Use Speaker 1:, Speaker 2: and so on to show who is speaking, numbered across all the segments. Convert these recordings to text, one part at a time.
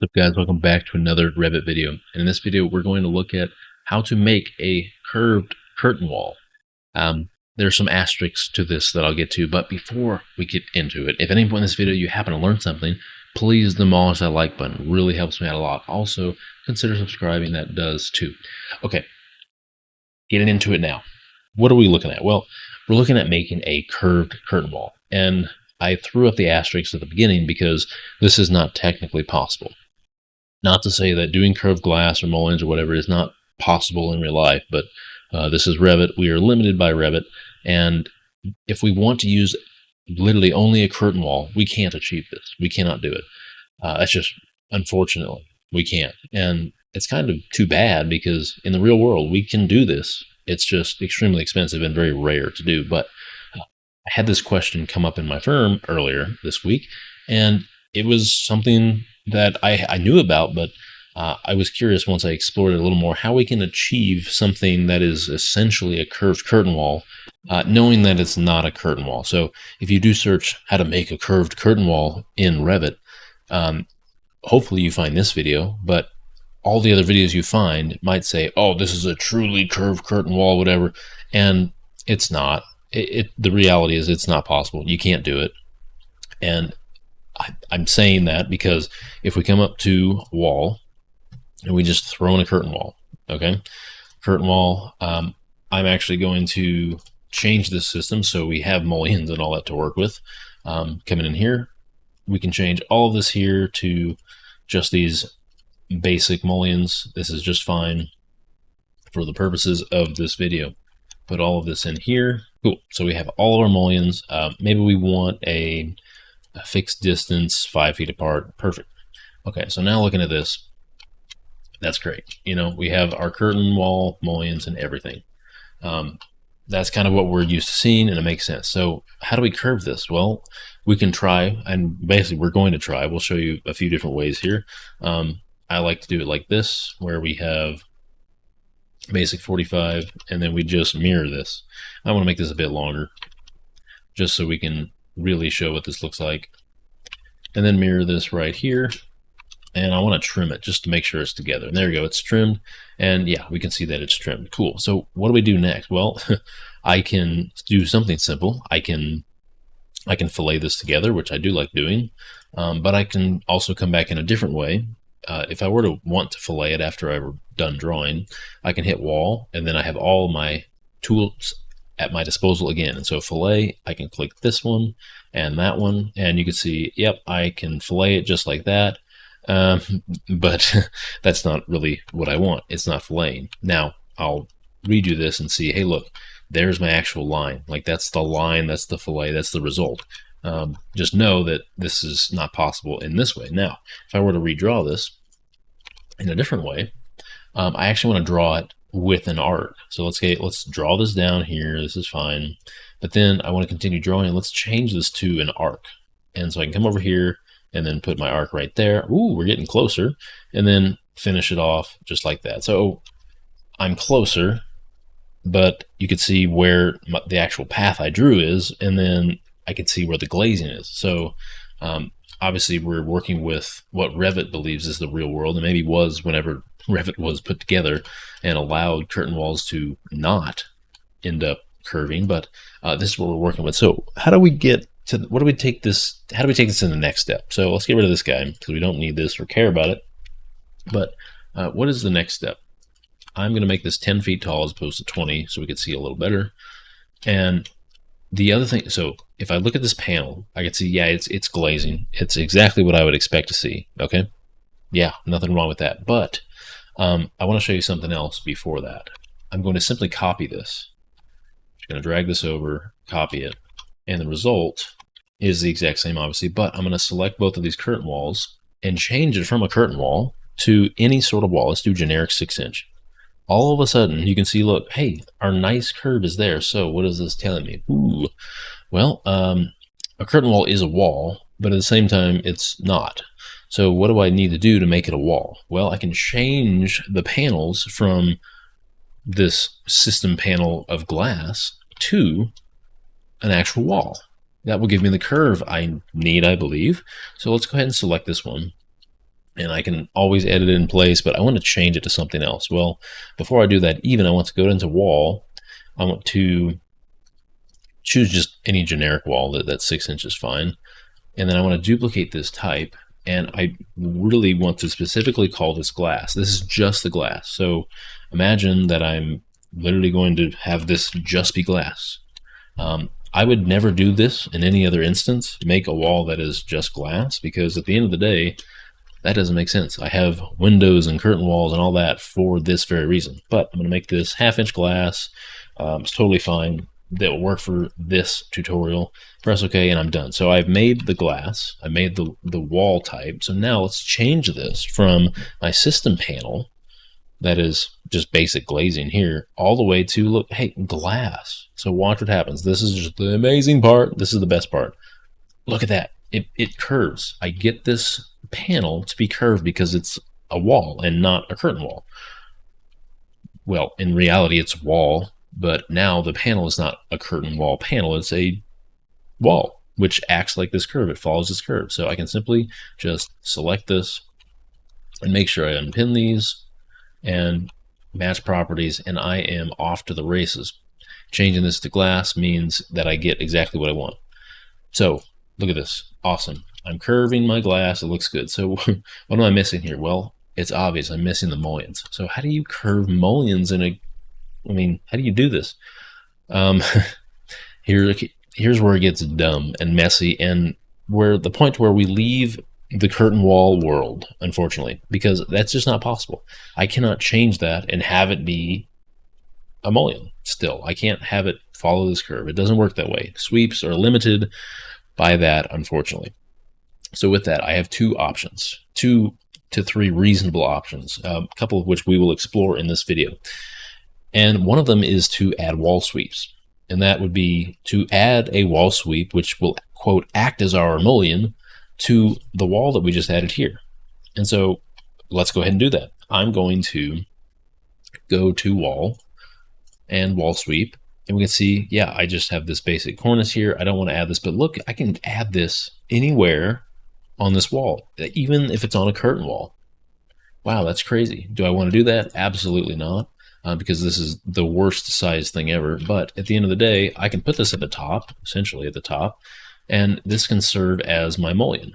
Speaker 1: What's up, guys? Welcome back to another Revit video. And in this video, we're going to look at how to make a curved curtain wall. There's some asterisks to this that I'll get to, but before we get into it, if at any point in this video you happen to learn something, please demolish that like button. It really helps me out a lot. Also, consider subscribing. That does too. Okay, getting into it now. What are we looking at? Well, we're looking at making a curved curtain wall. And I threw up the asterisks at the beginning because this is not technically possible. Not to say that doing curved glass or mullions or whatever is not possible in real life, but this is Revit. We are limited by Revit, and if we want to use literally only a curtain wall, we can't achieve this. We cannot do it. That's just, unfortunately, we can't. And it's kind of too bad because in the real world, we can do this. It's just extremely expensive and very rare to do. But I had this question come up in my firm earlier this week, and it was something that I knew about, but I was curious once I explored it a little more, how we can achieve something that is essentially a curved curtain wall, knowing that it's not a curtain wall. So if you do search how to make a curved curtain wall in Revit, hopefully you find this video, but all the other videos you find might say, oh, this is a truly curved curtain wall, whatever, and it's not. The reality is it's not possible. You can't do it. And I'm saying that because if we come up to wall and we just throw in a curtain wall, okay, curtain wall, I'm actually going to change this system so we have mullions and all that to work with. Coming in here, we can change all of this here to just these basic mullions. This is just fine for the purposes of this video. Put all of this in here. Cool. So we have all of our mullions. Maybe we want a fixed distance, 5 feet apart. Perfect. Okay, so now looking at this, that's great. You know, we have our curtain wall, mullions, and everything. That's kind of what we're used to seeing, and it makes sense. So how do we curve this? Well, we can try, and basically we're going to try. We'll show you a few different ways here. I like to do it like this, where we have basic 45, and then we just mirror this. I want to make this a bit longer, just so we can really show what this looks like, and then mirror this right here, and I want to trim it just to make sure it's together. And there you go, it's trimmed, and yeah, we can see that it's trimmed. Cool. So what do we do next? Well, I can do something simple. I can fillet this together, which I do like doing, but I can also come back in a different way. If I were to want to fillet it after I'm done drawing, I can hit wall, and then I have all my tools at my disposal again. And so fillet, I can click this one and that one, and you can see, yep, I can fillet it just like that. But that's not really what I want. It's not filleting. Now I'll redo this and see, hey, look, there's my actual line. Like, that's the line, that's the fillet, that's the result. Just know that this is not possible in this way. Now, if I were to redraw this in a different way, I actually want to draw it with an arc. So let's draw this down here. This is fine. But then I want to continue drawing. Let's change this to an arc. And so I can come over here and then put my arc right there. Ooh, we're getting closer. And then finish it off just like that. So I'm closer, but you can see where the actual path I drew is, and then I can see where the glazing is. So obviously we're working with what Revit believes is the real world, and maybe was whenever Revit was put together and allowed curtain walls to not end up curving, but this is what we're working with. So how do we get to, how do we take this in the next step? So let's get rid of this guy because we don't need this or care about it. But what is the next step? I'm going to make this 10 feet tall as opposed to 20 so we can see a little better. And the other thing, so if I look at this panel, I can see, yeah, it's glazing. It's exactly what I would expect to see. Okay, yeah, nothing wrong with that. But I want to show you something else before that. I'm going to simply copy this. I'm going to drag this over, copy it, and the result is the exact same, obviously, but I'm going to select both of these curtain walls and change it from a curtain wall to any sort of wall. Let's do generic 6-inch. All of a sudden, you can see, look, hey, our nice curve is there. So what is this telling me? Ooh, well, a curtain wall is a wall, but at the same time, it's not. So what do I need to do to make it a wall? Well, I can change the panels from this system panel of glass to an actual wall. That will give me the curve I need, I believe. So let's go ahead and select this one. and I can always edit it in place, but I want to change it to something else. Well, before I do that, I want to go into wall. I want to choose just any generic wall that's 6 inches fine. And then I want to duplicate this type, and I really want to specifically call this glass. This is just the glass. So imagine that I'm literally going to have this just be glass. I would never do this in any other instance, make a wall that is just glass, because at the end of the day, that doesn't make sense. I have windows and curtain walls and all that for this very reason. But I'm going to make this 1/2 inch glass. It's totally fine. That will work for this tutorial. Press OK, and I'm done. So I've made the glass. I made the wall type. So now let's change this from my system panel, that is just basic glazing here, all the way to, look, hey, glass. So watch what happens. This is just the amazing part. This is the best part. Look at that. It curves. I get this panel to be curved because it's a wall and not a curtain wall. Well, in reality, it's a wall, but now the panel is not a curtain wall panel. It's a wall, which acts like this curve. It follows this curve. So I can simply just select this and make sure I unpin these and match properties, and I am off to the races. Changing this to glass means that I get exactly what I want. So look at this. Awesome. I'm curving my glass. It looks good. So what am I missing here? Well, it's obvious. I'm missing the mullions. So how do you curve mullions in a, how do you do this? Here's where it gets dumb and messy, and where the point where we leave the curtain wall world, unfortunately, because that's just not possible. I cannot change that and have it be a mullion still. I can't have it follow this curve. It doesn't work that way. Sweeps are limited by that, unfortunately. So with that, I have 2 options, 2 to 3 reasonable options, a couple of which we will explore in this video. And one of them is to add wall sweeps. And that would be to add a wall sweep, which will, quote, act as our mullion to the wall that we just added here. And so let's go ahead and do that. I'm going to go to wall and wall sweep, and we can see, yeah, I just have this basic cornice here. I don't want to add this, but look, I can add this anywhere on this wall, even if it's on a curtain wall. Wow, that's crazy. Do I want to do that? Absolutely not, because this is the worst size thing ever. But at the end of the day, I can put this at the top, essentially at the top, and this can serve as my mullion.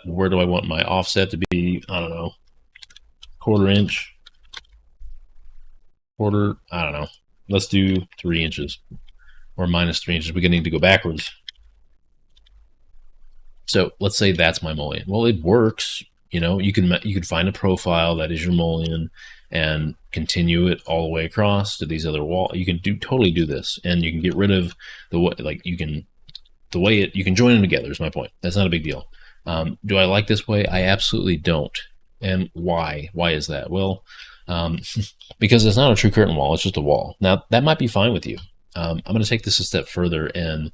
Speaker 1: Where do I want my offset to be? I don't know, 1/4 inch, quarter, I don't know. Let's do 3 inches, or -3 inches. We're going to need to go backwards. So let's say that's my mullion. Well, it works. You can find a profile that is your mullion and continue it all the way across to these other walls. You can totally do this, and you can get rid of you can join them together. Is my point. That's not a big deal. Do I like this way? I absolutely don't. And why? Why is that? Well, because it's not a true curtain wall. It's just a wall. Now, that might be fine with you. I'm going to take this a step further and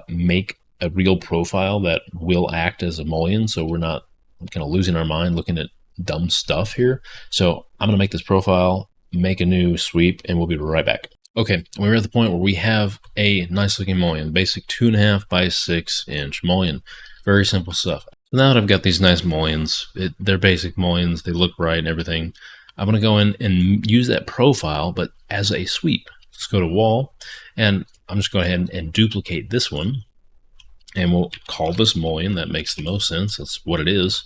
Speaker 1: make a real profile that will act as a mullion, so we're not kind of losing our mind looking at dumb stuff here. So I'm going to make this profile, make a new sweep, and we'll be right back. Okay, we're at the point where we have a nice looking mullion, basic 2.5 by 6 inch mullion. Very simple stuff. So now that I've got these nice mullions, they're basic mullions, they look bright and everything, I'm going to go in and use that profile, but as a sweep. Let's go to wall, and I'm just going ahead and duplicate this one, and we'll call this mullion. That makes the most sense. That's what it is.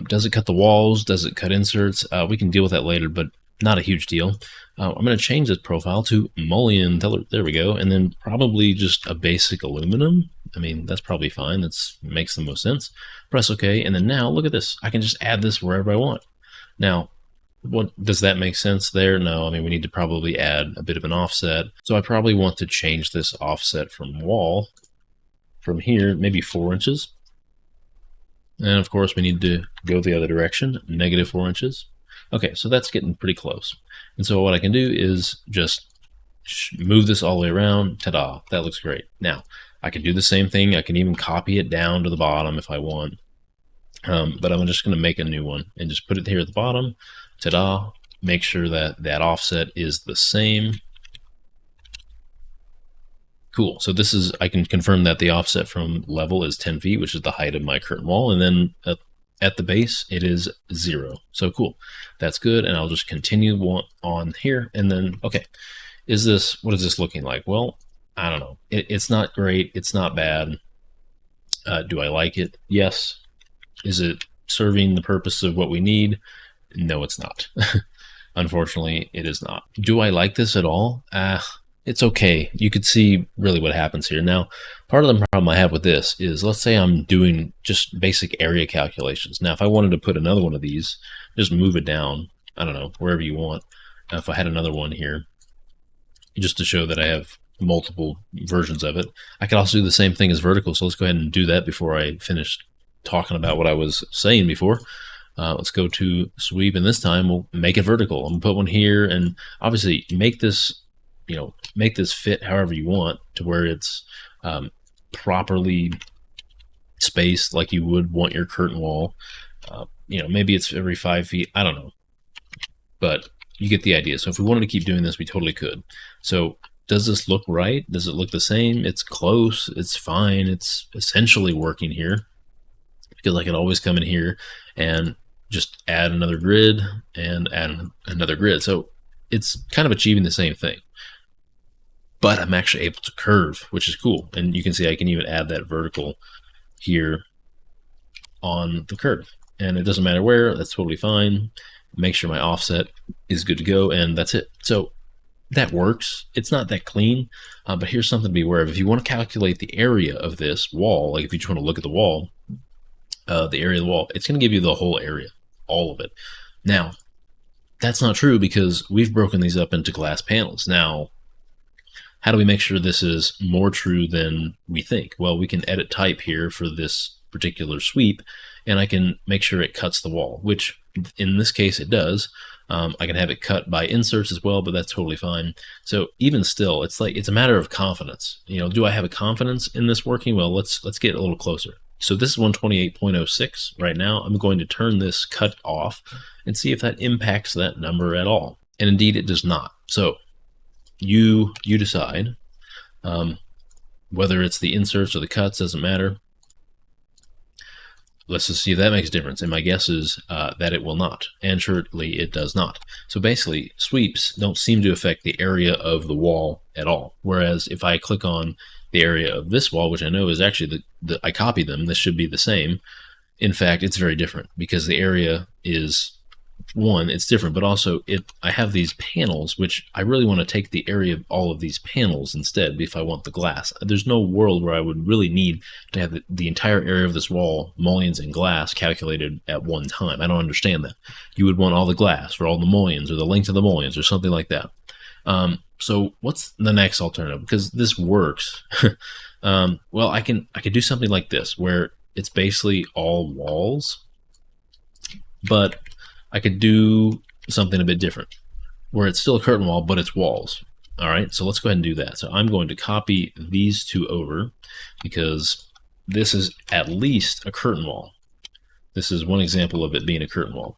Speaker 1: Does it cut the walls? Does it cut inserts? We can deal with that later, but not a huge deal. I'm going to change this profile to mullion. There we go. And then probably just a basic aluminum. That's probably fine. That makes the most sense. Press OK. And then now look at this. I can just add this wherever I want. Now, does that make sense there? No, we need to probably add a bit of an offset. So I probably want to change this offset from wall, from here, maybe 4 inches. And of course, we need to go the other direction, -4 inches. Okay, so that's getting pretty close. And so what I can do is just move this all the way around. Ta-da, that looks great. Now, I can do the same thing. I can even copy it down to the bottom if I want. But I'm just going to make a new one and just put it here at the bottom. Ta-da, make sure that that offset is the same. Cool, so I can confirm that the offset from level is 10 feet, which is the height of my curtain wall, and then at the base, it is 0. So cool. That's good. And I'll just continue on here. And then, okay, what is this looking like? Well, I don't know. It's not great. It's not bad. Do I like it? Yes. Is it serving the purpose of what we need? No, it's not. Unfortunately, it is not. Do I like this at all? It's okay. You could see really what happens here. Now, part of the problem I have with this is, let's say I'm doing just basic area calculations. Now, if I wanted to put another one of these, just move it down, I don't know, wherever you want. If I had another one here, just to show that I have multiple versions of it, I could also do the same thing as vertical. So let's go ahead and do that before I finish talking about what I was saying before. Let's go to sweep, and this time we'll make it vertical. I'm gonna put one here, and obviously make this, make this fit however you want to where it's properly spaced like you would want your curtain wall. Maybe it's every 5 feet. I don't know, but you get the idea. So if we wanted to keep doing this, we totally could. So does this look right? Does it look the same? It's close. It's fine. It's essentially working here, because I could always come in here and just add another grid and add another grid. So it's kind of achieving the same thing, but I'm actually able to curve, which is cool. And you can see I can even add that vertical here on the curve, and it doesn't matter where. That's totally fine. Make sure my offset is good to go, and that's it. So that works. It's not that clean, but here's something to be aware of. If you want to calculate the area of this wall, like if you just want to look at the wall, the area of the wall, it's going to give you the whole area, all of it. Now, that's not true because we've broken these up into glass panels. Now, how do we make sure this is more true than we think? Well, we can edit type here for this particular sweep, and I can make sure it cuts the wall, which in this case it does. I can have it cut by inserts as well, but that's totally fine. So even still, it's a matter of confidence. Do I have a confidence in this working? Well, let's get a little closer. So this is 128.06 right now. I'm going to turn this cut off and see if that impacts that number at all. And indeed it does not. So you decide whether it's the inserts or the cuts, doesn't matter. Let's just see if that makes a difference. And my guess is that it will not. And surely it does not. So basically, sweeps don't seem to affect the area of the wall at all. Whereas if I click on the area of this wall, which I know is actually I copied them, this should be the same. In fact, it's very different because the area is, one, it's different, but also I have these panels, which I really want to take the area of all of these panels instead if I want the glass. There's no world where I would really need to have the entire area of this wall, mullions and glass, calculated at one time. I don't understand that. You would want all the glass or all the mullions or the length of the mullions or something like that. So what's the next alternative? Because this works. Well, I could do something like this where it's basically all walls, but I could do something a bit different where it's still a curtain wall, but it's walls. All right, so let's go ahead and do that. So I'm going to copy these two over because this is at least a curtain wall. This is one example of it being a curtain wall.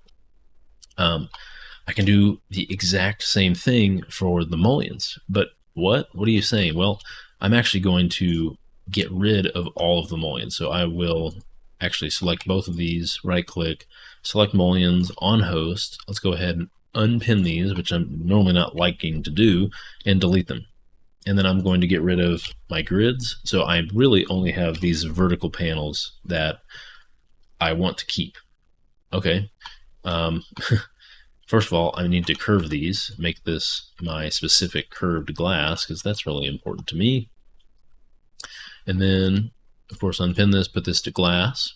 Speaker 1: I can do the exact same thing for the mullions, but what are you saying? Well, I'm actually going to get rid of all of the mullions. So I will actually select both of these, right click, select mullions on host. Let's go ahead and unpin these, which I'm normally not liking to do, and delete them. And then I'm going to get rid of my grids. So I really only have these vertical panels that I want to keep. Okay. First of all, I need to curve these, make this my specific curved glass, because that's really important to me. And then, of course, unpin this, put this to glass.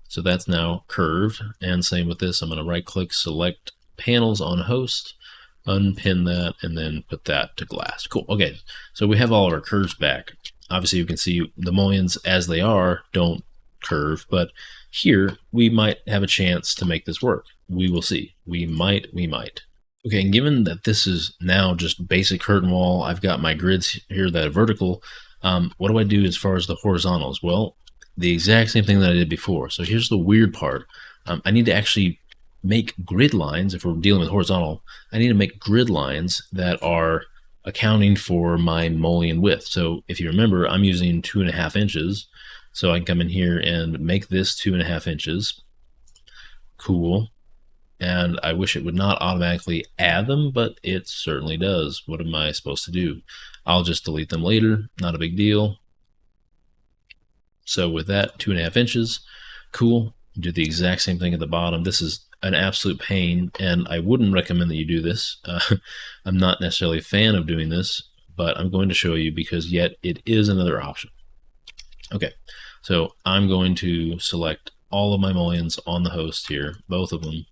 Speaker 1: So that's now curved. And same with this, I'm going to right click, select panels on host, unpin that, and then put that to glass. Cool. Okay, so we have all of our curves back. Obviously, you can see the mullions as they are don't curve, but here we might have a chance to make this work. We will see. We might. Okay, and given that this is now just basic curtain wall, I've got my grids here that are vertical. What do I do as far as the horizontals? Well, the exact same thing that I did before. So here's the weird part. I need to actually make grid lines. If we're dealing with horizontal, I need to make grid lines that are accounting for my mullion width. So if you remember, I'm using 2.5 inches. So I can come in here and make this 2.5 inches. cool. And I wish it would not automatically add them, but it certainly does. What am I supposed to do? I'll just delete them later, not a big deal. So with that, 2.5 inches, cool. Do the exact same thing at the bottom. This is an absolute pain, and I wouldn't recommend that you do this. I'm not necessarily a fan of doing this, but I'm going to show you because yet it is another option. Okay, so I'm going to select all of my mullions on the host here, both of them.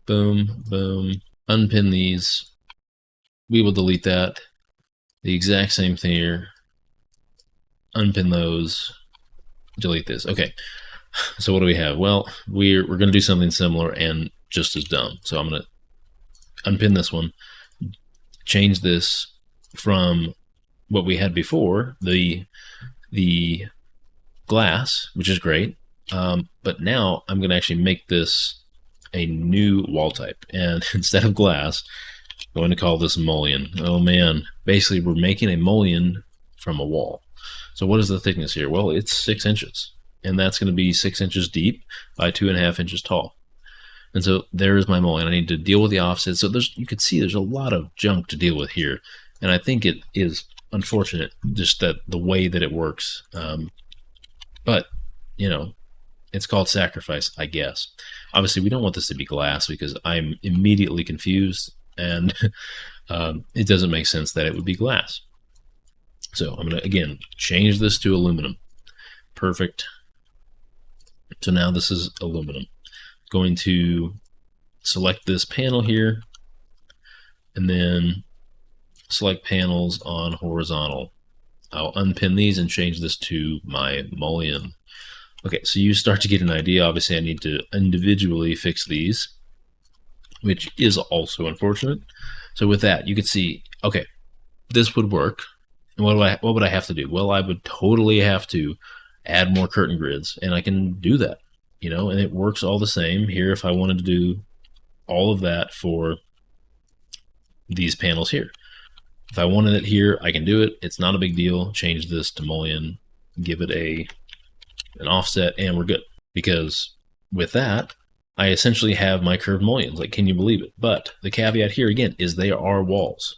Speaker 1: Boom, boom. Unpin these. We will delete that. The exact same thing here. Unpin those. Delete this. Okay. So what do we have? Well, we're going to do something similar and just as dumb. So I'm going to unpin this one. Change this from what we had before, the glass, which is great. But now I'm going to actually make this a new wall type, and instead of glass, I'm going to call this mullion. Oh man, basically we're making a mullion from a wall. So what is the thickness here? Well, it's 6 inches, and that's going to be 6 inches deep by 2.5 inches tall. And so there is my mullion. I need to deal with the offset. So you can see there's a lot of junk to deal with here, and I think it is unfortunate just that the way that it works. But you know, it's called sacrifice, I guess. Obviously, we don't want this to be glass because I'm immediately confused, and it doesn't make sense that it would be glass. So I'm going to, again, change this to aluminum. Perfect. So now this is aluminum. Going to select this panel here, and then select panels on horizontal. I'll unpin these and change this to my mullion. Okay, so you start to get an idea. Obviously, I need to individually fix these, which is also unfortunate. So with that, you can see, okay, this would work. And what would I have to do? Well, I would totally have to add more curtain grids, and I can do that, you know, and it works all the same here if I wanted to do all of that for these panels here. If I wanted it here, I can do it. It's not a big deal. Change this to mullion, give it an offset, and we're good. Because with that, I essentially have my curved mullions. Like, can you believe it? But the caveat here again is they are walls.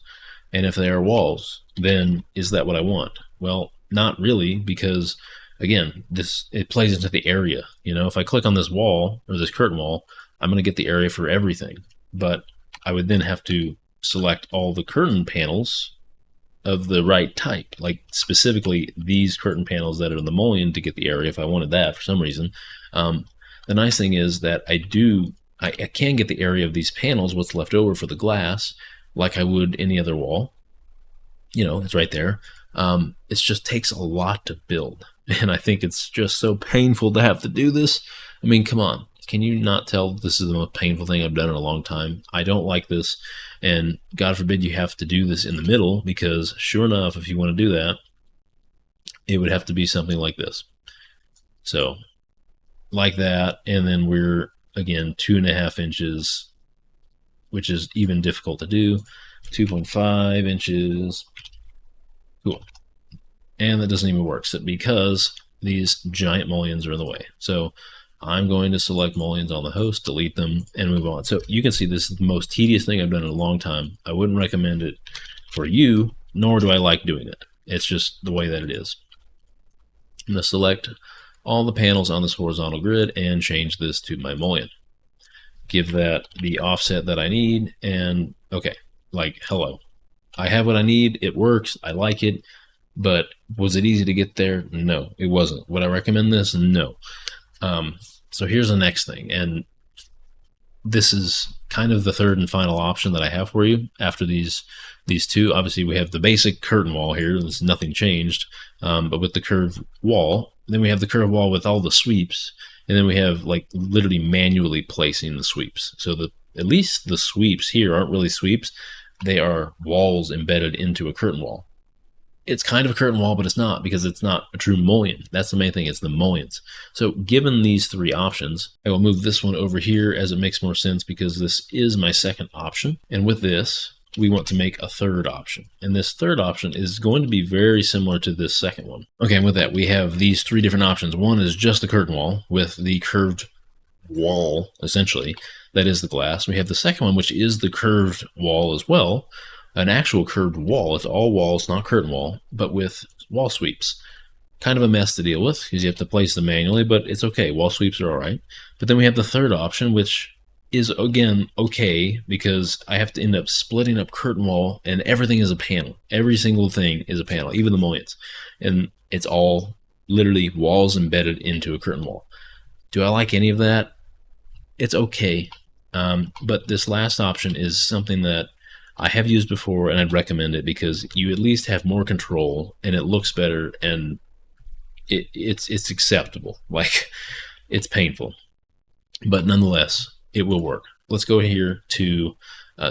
Speaker 1: And if they are walls, then is that what I want? Well, not really, because again, it plays into the area. You know, if I click on this wall or this curtain wall, I'm going to get the area for everything. But I would then have to select all the curtain panels of the right type, like specifically these curtain panels that are in the mullion to get the area if I wanted that for some reason. The nice thing is that I can get the area of these panels, what's left over for the glass, like I would any other wall. You know, it's right there. It just takes a lot to build, and I think it's just so painful to have to do this. I mean, come on. Can you not tell this is the most painful thing I've done in a long time? I don't like this, and God forbid you have to do this in the middle, because sure enough, if you want to do that, it would have to be something like this. So, like that, and then we're, again, 2.5 inches, which is even difficult to do. 2.5 inches. Cool. And that doesn't even work, because these giant mullions are in the way. So I'm going to select mullions on the host, delete them, and move on. So you can see this is the most tedious thing I've done in a long time. I wouldn't recommend it for you, nor do I like doing it. It's just the way that it is. I'm going to select all the panels on this horizontal grid and change this to my mullion. Give that the offset that I need, and okay, like, hello. I have what I need, it works, I like it, but was it easy to get there? No, it wasn't. Would I recommend this? No. So here's the next thing, and this is kind of the third and final option that I have for you after these two. Obviously, we have the basic curtain wall here. There's nothing changed, but with the curved wall, then we have the curved wall with all the sweeps, and then we have like literally manually placing the sweeps. So at least the sweeps here aren't really sweeps. They are walls embedded into a curtain wall. It's kind of a curtain wall, but it's not, because it's not a true mullion. That's the main thing, it's the mullions. So given these three options, I will move this one over here as it makes more sense, because this is my second option. And with this, we want to make a third option. And this third option is going to be very similar to this second one. Okay, and with that, we have these three different options. One is just the curtain wall with the curved wall, essentially, that is the glass. We have the second one, which is the curved wall as well, an actual curved wall. It's all walls, not curtain wall, but with wall sweeps. Kind of a mess to deal with because you have to place them manually, but it's okay. Wall sweeps are all right. But then we have the third option, which is again okay because I have to end up splitting up curtain wall and everything is a panel. Every single thing is a panel, even the mullions. And it's all literally walls embedded into a curtain wall. Do I like any of that? It's okay. But this last option is something that I have used before and I'd recommend it because you at least have more control and it looks better and it's acceptable. Like, it's painful, but nonetheless, it will work. Let's go here to,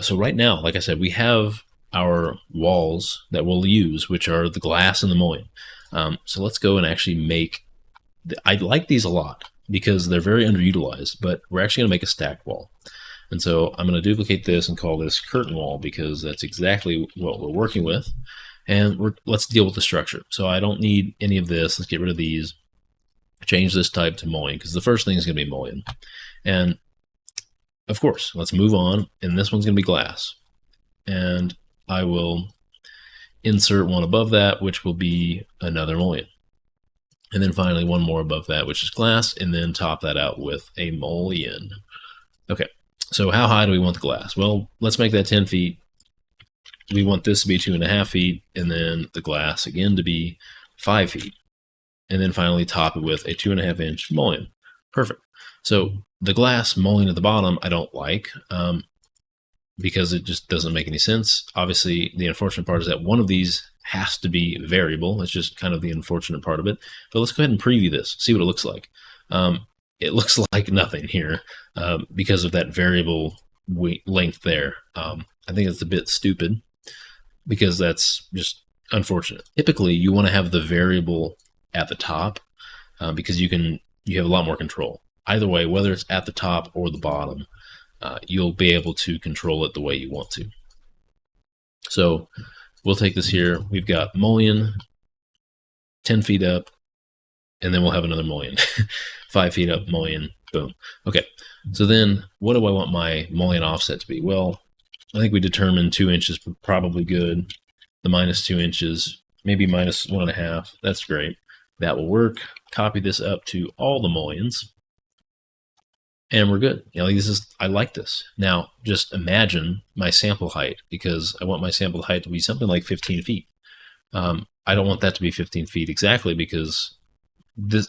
Speaker 1: so right now, like I said, we have our walls that we'll use, which are the glass and the mullion. So let's go and actually make, I like these a lot because they're very underutilized, but we're actually gonna make a stacked wall. And so I'm gonna duplicate this and call this curtain wall because that's exactly what we're working with. And let's deal with the structure. So I don't need any of this. Let's get rid of these. Change this type to mullion because the first thing is going to be mullion. And of course, let's move on. And this one's going to be glass. And I will insert one above that, which will be another mullion. And then finally one more above that, which is glass, and then top that out with a mullion. Okay, so how high do we want the glass? Well, let's make that 10 feet. We want this to be 2.5 feet, and then the glass again to be 5 feet. And then finally top it with a 2.5-inch mullion. Perfect. So the glass mullion at the bottom I don't like because it just doesn't make any sense. Obviously, the unfortunate part is that one of these has to be variable. It's just kind of the unfortunate part of it. But let's go ahead and preview this, see what it looks like. It looks like nothing here because of that variable length there. I think it's a bit stupid because that's just unfortunate. Typically, you want to have the variable at the top because you have a lot more control. Either way, whether it's at the top or the bottom, you'll be able to control it the way you want to. So we'll take this here. We've got mullion 10 feet up, and then we'll have another mullion 5 feet up, mullion, boom. Okay, so then what do I want my mullion offset to be? Well, I think we determined 2 inches probably good. The -2 inches, maybe -1.5. That's great. That will work. Copy this up to all the mullions, and we're good. You know, like I like this. Now, just imagine my sample height because I want my sample height to be something like 15 feet. I don't want that to be 15 feet exactly because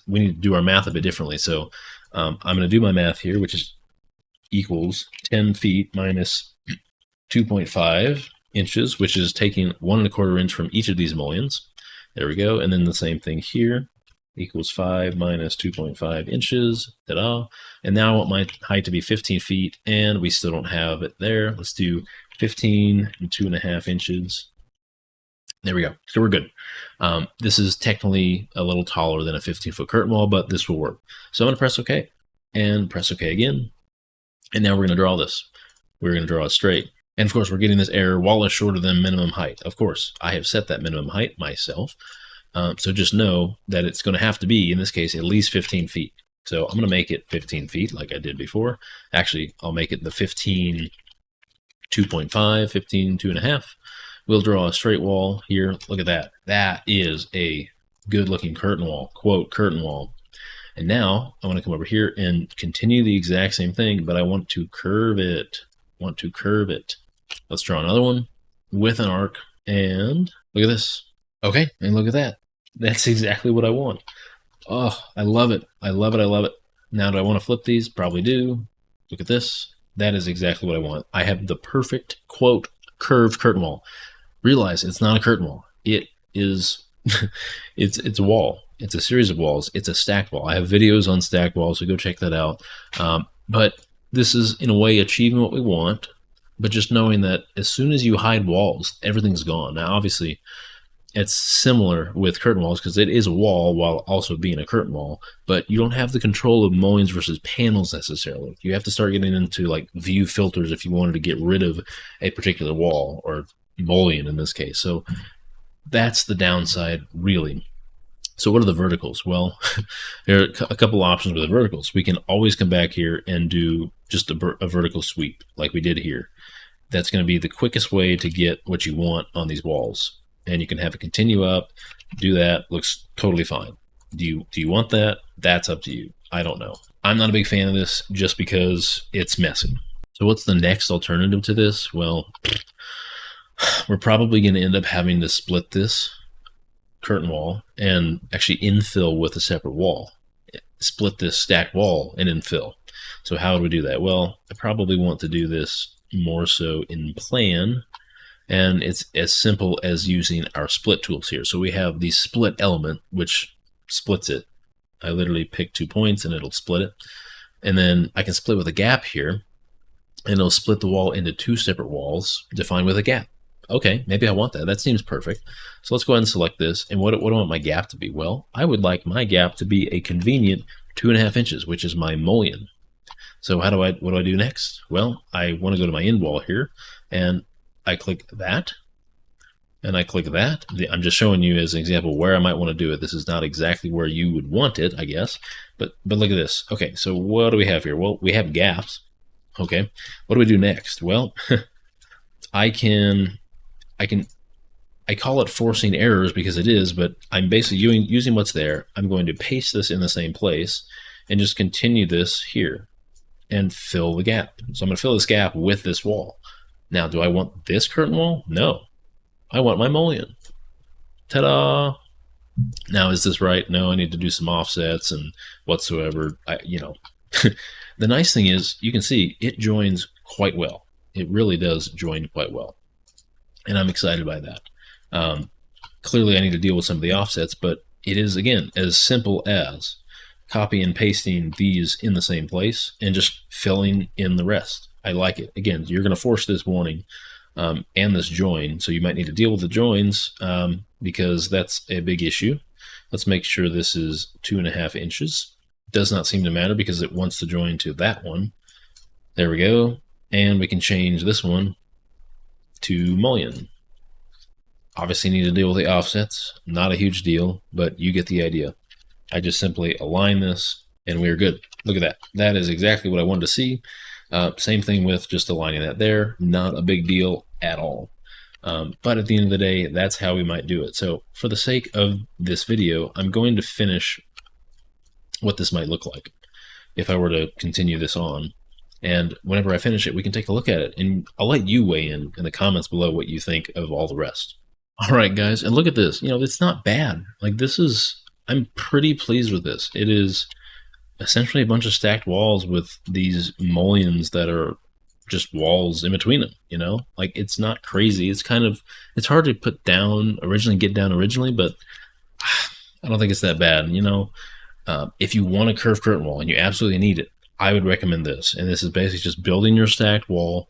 Speaker 1: we need to do our math a bit differently. So I'm going to do my math here, which is equals 10 feet minus 2.5 inches, which is taking 1.25 inch from each of these mullions. There we go. And then the same thing here, equals 5 minus 2.5 inches. Ta-da. And now I want my height to be 15 feet, and we still don't have it there. Let's do 15 and 2.5 inches. There we go. So we're good. This is technically a little taller than a 15-foot curtain wall, but this will work. So I'm going to press OK and press OK again. And now we're going to draw this. We're going to draw it straight. And of course, we're getting this error, wall is shorter than minimum height. Of course, I have set that minimum height myself. So just know that it's going to have to be, in this case, at least 15 feet. So I'm going to make it 15 feet like I did before. Actually, I'll make it the 15, 2.5, 15, 2.5. We'll draw a straight wall here. Look at that. That is a good looking curtain wall, quote, curtain wall. And now I want to come over here and continue the exact same thing, but I want to curve it. Let's draw another one with an arc, and look at this. Okay, and look at that. That's exactly what I want. Oh, I love it. I love it. I love it. Now, do I want to flip these? Probably do. Look at this. That is exactly what I want. I have the perfect, quote, curved curtain wall. Realize it's not a curtain wall. It is, it's a wall. It's a series of walls. It's a stacked wall. I have videos on stacked walls, so go check that out. But this is, in a way, achieving what we want, but just knowing that as soon as you hide walls, everything's gone. Now, obviously, it's similar with curtain walls because it is a wall while also being a curtain wall, but you don't have the control of mullions versus panels necessarily. You have to start getting into like view filters if you wanted to get rid of a particular wall or mullion in this case. So that's the downside, really. So what are the verticals? Well, there are a couple options with the verticals. We can always come back here and do just a vertical sweep like we did here. That's going to be the quickest way to get what you want on these walls. And you can have it continue up, do that, looks totally fine. Do you want that? That's up to you. I don't know. I'm not a big fan of this just because it's messy. So what's the next alternative to this? Well, we're probably going to end up having to split this curtain wall and actually infill with a separate wall. Split this stacked wall and infill. So how do we do that? Well, I probably want to do this more so in plan, and it's as simple as using our split tools here. So we have the split element, which splits it. I literally pick 2 points and it'll split it. And then I can split with a gap here, and it'll split the wall into 2 separate walls defined with a gap. Okay, maybe I want that. That seems perfect. So let's go ahead and select this. And what do I want my gap to be? Well, I would like my gap to be a convenient 2.5 inches, which is my mullion. So what do I do next? Well, I want to go to my end wall here, and I click that, and I click that. I'm just showing you as an example where I might want to do it. This is not exactly where you would want it, I guess, but look at this. Okay, so what do we have here? Well, we have gaps. Okay, what do we do next? Well, I call it forcing errors because it is, but I'm basically using what's there. I'm going to paste this in the same place and just continue this here and fill the gap. So I'm going to fill this gap with this wall. Now, do I want this curtain wall? No. I want my mullion. Ta-da! Now, is this right? No, I need to do some offsets and whatsoever. The nice thing is you can see it joins quite well. It really does join quite well. And I'm excited by that. Clearly, I need to deal with some of the offsets, but it is, again, as simple as copy and pasting these in the same place and just filling in the rest. I like it. Again, you're going to force this warning and this join, so you might need to deal with the joins because that's a big issue. Let's make sure this is 2.5 inches. Does not seem to matter because it wants to join to that one. There we go. And we can change this one to mullion. Obviously need to deal with the offsets. Not a huge deal, but you get the idea. I just simply align this and we're good. Look at that. That is exactly what I wanted to see. Same thing with just aligning that there. Not a big deal at all. But at the end of the day, that's how we might do it. So for the sake of this video, I'm going to finish what this might look like if I were to continue this on. And whenever I finish it, we can take a look at it. And I'll let you weigh in the comments below what you think of all the rest. All right, guys. And look at this. It's not bad. Like I'm pretty pleased with this. It is essentially a bunch of stacked walls with these mullions that are just walls in between them, Like it's not crazy. It's hard to get down originally, but I don't think it's that bad. If you want a curved curtain wall and you absolutely need it, I would recommend this. And this is basically just building your stacked wall,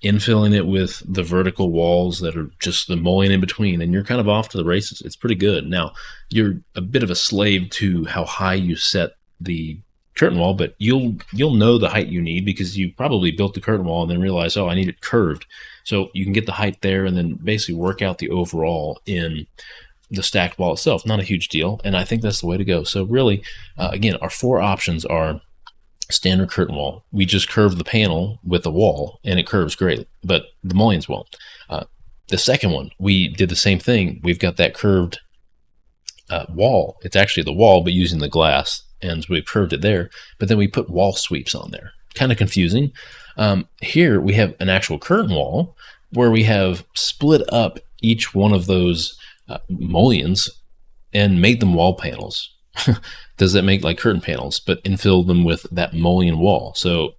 Speaker 1: infilling it with the vertical walls that are just the mullion in between, and you're kind of off to the races. It's pretty good. Now, you're a bit of a slave to how high you set the curtain wall, but you'll know the height you need because you probably built the curtain wall and then realized, oh, I need it curved. So you can get the height there and then basically work out the overall in the stacked wall itself. Not a huge deal, and I think that's the way to go. So really, again, our 4 options are standard curtain wall. We just curve the panel with the wall and it curves great, but the mullions won't. The second one, we did the same thing. We've got that curved wall. It's actually the wall, but using the glass, and we've curved it there, but then we put wall sweeps on there. Kind of confusing. Here we have an actual curtain wall where we have split up each one of those mullions and made them wall panels. Does that make like curtain panels, but infill them with that mullion wall? So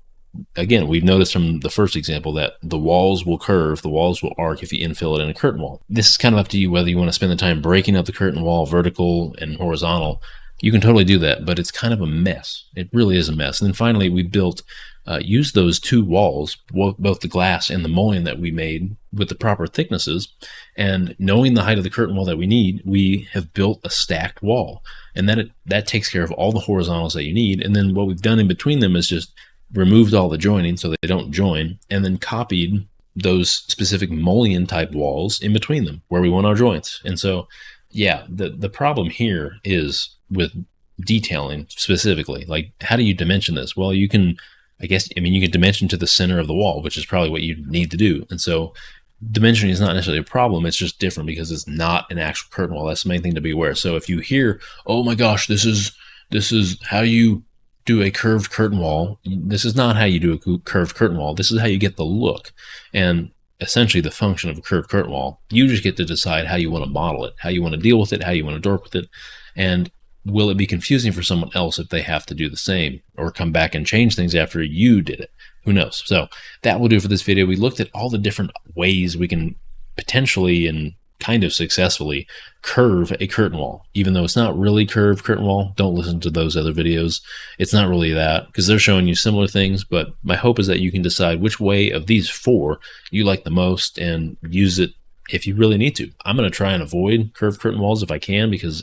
Speaker 1: again, we've noticed from the first example that the walls will curve, the walls will arc if you infill it in a curtain wall. This is kind of up to you whether you want to spend the time breaking up the curtain wall vertical and horizontal. You can totally do that, but it's kind of a mess. It really is a mess. And then finally, we used those 2 walls, both the glass and the mullion that we made with the proper thicknesses. And knowing the height of the curtain wall that we need, we have built a stacked wall. And that takes care of all the horizontals that you need. And then what we've done in between them is just removed all the joining so they don't join, and then copied those specific mullion type walls in between them where we want our joints. And so Yeah, the problem here is with detailing specifically. Like, how do you dimension this? Well, you can, I guess, I mean, you can dimension to the center of the wall, which is probably what you need to do. And so, dimensioning is not necessarily a problem. It's just different because it's not an actual curtain wall. That's the main thing to be aware. So if you hear, "Oh my gosh, this is how you do a curved curtain wall," this is not how you do a curved curtain wall. This is how you get the look. And essentially the function of a curved curtain wall. You just get to decide how you want to model it, how you want to deal with it, how you want to work with it, and will it be confusing for someone else if they have to do the same or come back and change things after you did it? Who knows? So that will do it for this video. We looked at all the different ways we can potentially and kind of successfully curve a curtain wall. Even though it's not really curved curtain wall, don't listen to those other videos. It's not really that, because they're showing you similar things, but my hope is that you can decide which way of these four you like the most and use it if you really need to. I'm going to try and avoid curved curtain walls if I can, because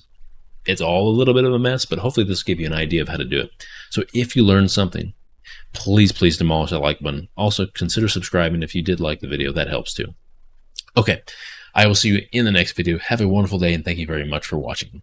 Speaker 1: it's all a little bit of a mess, but hopefully this will give you an idea of how to do it. So if you learned something, please demolish that like button. Also, consider subscribing if you did like the video. That helps too. Okay, I will see you in the next video. Have a wonderful day, and thank you very much for watching.